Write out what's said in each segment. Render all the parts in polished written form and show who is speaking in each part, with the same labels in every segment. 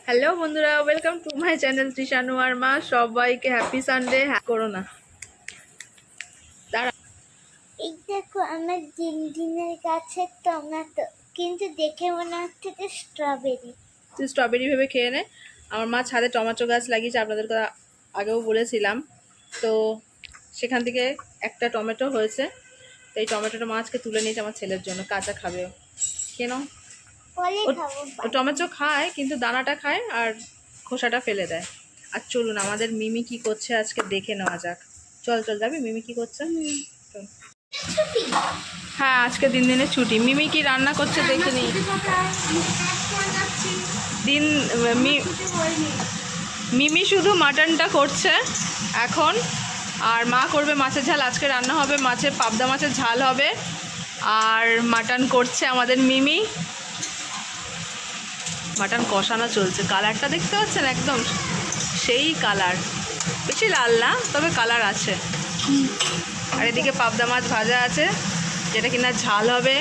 Speaker 1: Hello বন্ধুরা, welcome to my channel Trishanu আর মা। সবাইকে হ্যাপি সানডে। করো না, দাঁড়া।
Speaker 2: এই দেখো আমার দিনের গাছের টমেটো, কিন্তু দেখে মনে হচ্ছে যে স্ট্রবেরি।
Speaker 1: তুই স্ট্রবেরি ভেবে খেয়ে নে। আমার মা ছাদে টমেটো গাছ লাগিয়েছে, আপনাদেরকে আগেও বলেছিলাম। তো সেখান থেকে একটা টমেটো হয়েছে, তো এই টমেটোটা মা আজকে তুলে নিয়েছে আমার ছেলের জন্য, কাঁচা খাবে ও। কেন ও টমেটো খায়, কিন্তু দানাটা খায় আর খোসাটা ফেলে দেয়। আর চলুন আমাদের মিমি কি করছে আজকে দেখে নেওয়া যাক। চল চল, যাবি? মিমি কি করছে? চল। হ্যাঁ, আজকে দিনের ছুটি। মিমি কি রান্না করছে দেখে নি। মিমি শুধু মাটনটা করছে এখন, আর মা করবে মাছের ঝাল। আজকে রান্না হবে মাছের, পাবদা মাছের ঝাল হবে, আর মাটন করছে আমাদের মিমি। মাটন কষানো চলছে। কালারটা দেখতে পাচ্ছেন, একদম সেই কালার, বেশি লাল না, তবে কালার আছে। আর এদিকে পাবদা মাছ ভাজা আছে, যেটা কিনা ঝাল হবে।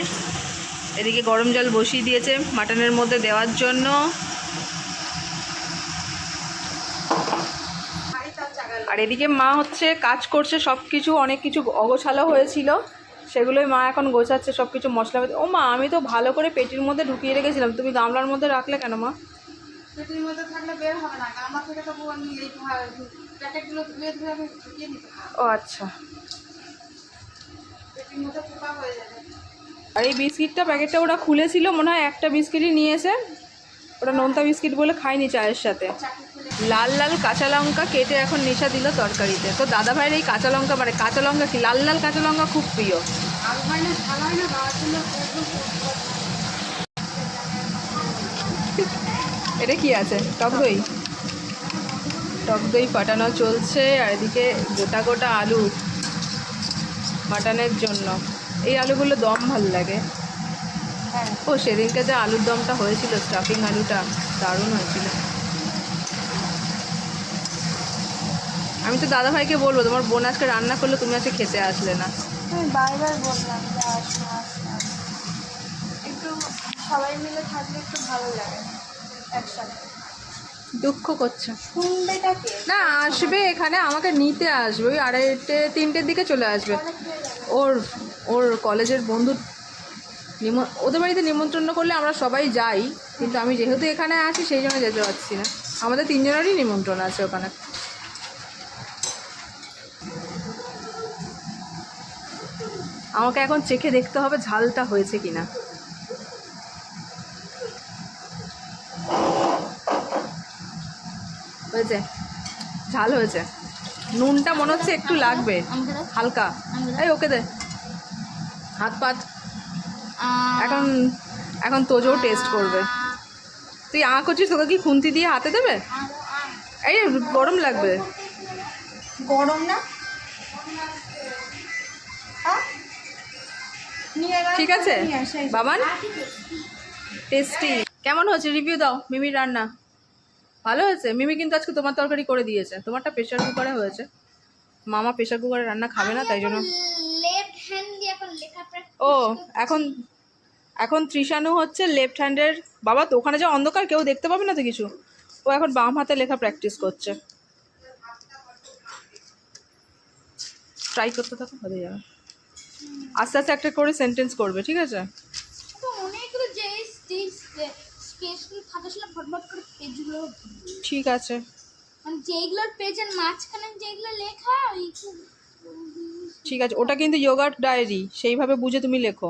Speaker 1: এদিকে গরম জল বসিয়ে দিয়েছে মাটনের মধ্যে দেওয়ার জন্য। আর এদিকে মা হচ্ছে কাজ করছে, সব কিছু অনেক কিছু অগোছালো হয়েছিল, সেগুলোই মা এখন গোছাচ্ছে সব কিছু মশলা। ও মা, আমি তো ভালো করে পেটির মধ্যে ঢুকিয়ে রেখেছিলাম, তুমি গামলার মধ্যে রাখলে কেন মা?
Speaker 3: পেটির মধ্যে থাকলে বের হবে না, গামলা থেকে তো আমি এই প্যাকেটগুলো ধুয়ে ধুয়ে আমি ঢুকিয়ে নিতে পারবো।
Speaker 1: ও আচ্ছা,
Speaker 3: পেটির মধ্যে পোকা হয়ে যাবে।
Speaker 1: আর এই বিস্কিটটা প্যাকেটটা ওরা খুলেছিল, মনে হয় একটা বিস্কিটই নিয়েছে, ওটা নোনতা বিস্কিট বলে খাইনি চায়ের সাথে। লাল লাল কাঁচা লঙ্কা কেটে এখন নেশা দিল তরকারিতে। তো দাদা ভাইয়ের এই কাঁচা লঙ্কা, মানে কাঁচা লঙ্কা কি, লাল লাল কাঁচা লঙ্কা খুব প্রিয়।
Speaker 3: আলু হয় না, ঝাল হয় না, বাবার জন্য
Speaker 1: এটা কি আছে? টক দই। টক দই ফাটানো চলছে। আর এদিকে গোটা গোটা আলু মাটনের জন্য। এই আলুগুলো দম ভাল লাগে। ও সেদিনকে যে আলুর দমটা হয়েছিল, স্টাফিং আলুটা দারুণ হয়েছিল। আমি তো দাদা ভাইকে বলবো, তোমার বোন আজকে রান্না করলো, তুমি আজকে খেতে আসলে না।
Speaker 2: আমি বারবার বললাম যে আসো আসো, একটু সবাই মিলে থাকলে একটু ভালো লাগে একসাথে।
Speaker 1: দুঃখ করছে
Speaker 2: শুনবেটাকে
Speaker 1: না, আসবে এখানে আমাকে নিতে আসবে, ওই 2:30-3টের দিকে চলে আসবে। ওর ওর কলেজের বন্ধু ওদের বাড়িতে নিমন্ত্রণ করলে আমরা সবাই যাই, কিন্তু আমি যেহেতু এখানে আছি সেই জন্য যেতে পারছি না। আমাদের 3জনেরই নিমন্ত্রণ আছে ওখানে। আমাকে এখন চেখে দেখতে হবে ঝালটা হয়েছে কিনা। হয়েছে, ঝাল হয়েছে। নুনটা মনে হচ্ছে একটু লাগবে, হালকা। এই ওকে দে হাত পাত। এখন এখন তোজোও টেস্ট করবে। তুই করছিস, তোকে কি খুন্তি দিয়ে হাতে দেবে? এই গরম লাগবে।
Speaker 2: গরম না,
Speaker 1: ঠিক আছে বাবান, টেস্টি। কেমন হয়েছে রিভিউ দাও মিমির রান্না? ভালো হয়েছে। মিমি কিন্তু আজকে তোমার তরকারি করে দিয়েছে, তোমারটা প্রেশার কুকারে হয়েছে। মামা প্রেশার কুকারে রান্না খাবে না, তাই জন্য।
Speaker 2: লেফট হ্যান্ড দিয়ে এখন লেখা
Speaker 1: ও এখন এখন তৃষানু হচ্ছে লেফট হ্যান্ডের। বাবা, তো ওখানে যা অন্ধকার, কেউ দেখতে পাবে না তো কিছু। ও এখন বাম হাতে লেখা প্র্যাকটিস করছে। ট্রাই করতে থাকো, হয়ে যাবে। আস্তে আস্তে একটা করে সেন্টেন্স করবে, ঠিক আছে?
Speaker 2: অনেকগুলো যে স্পেসগুলো থাকে সেটা ফটফট করে পেজগুলো,
Speaker 1: ঠিক আছে।
Speaker 2: মানে যেইগুলোর পেজের মাঝখানে যেগুলো লেখা ওই
Speaker 1: ঠিক আছে, ওটা কিন্তু যোগার ডায়েরি, সেইভাবে বুঝে তুমি লেখো।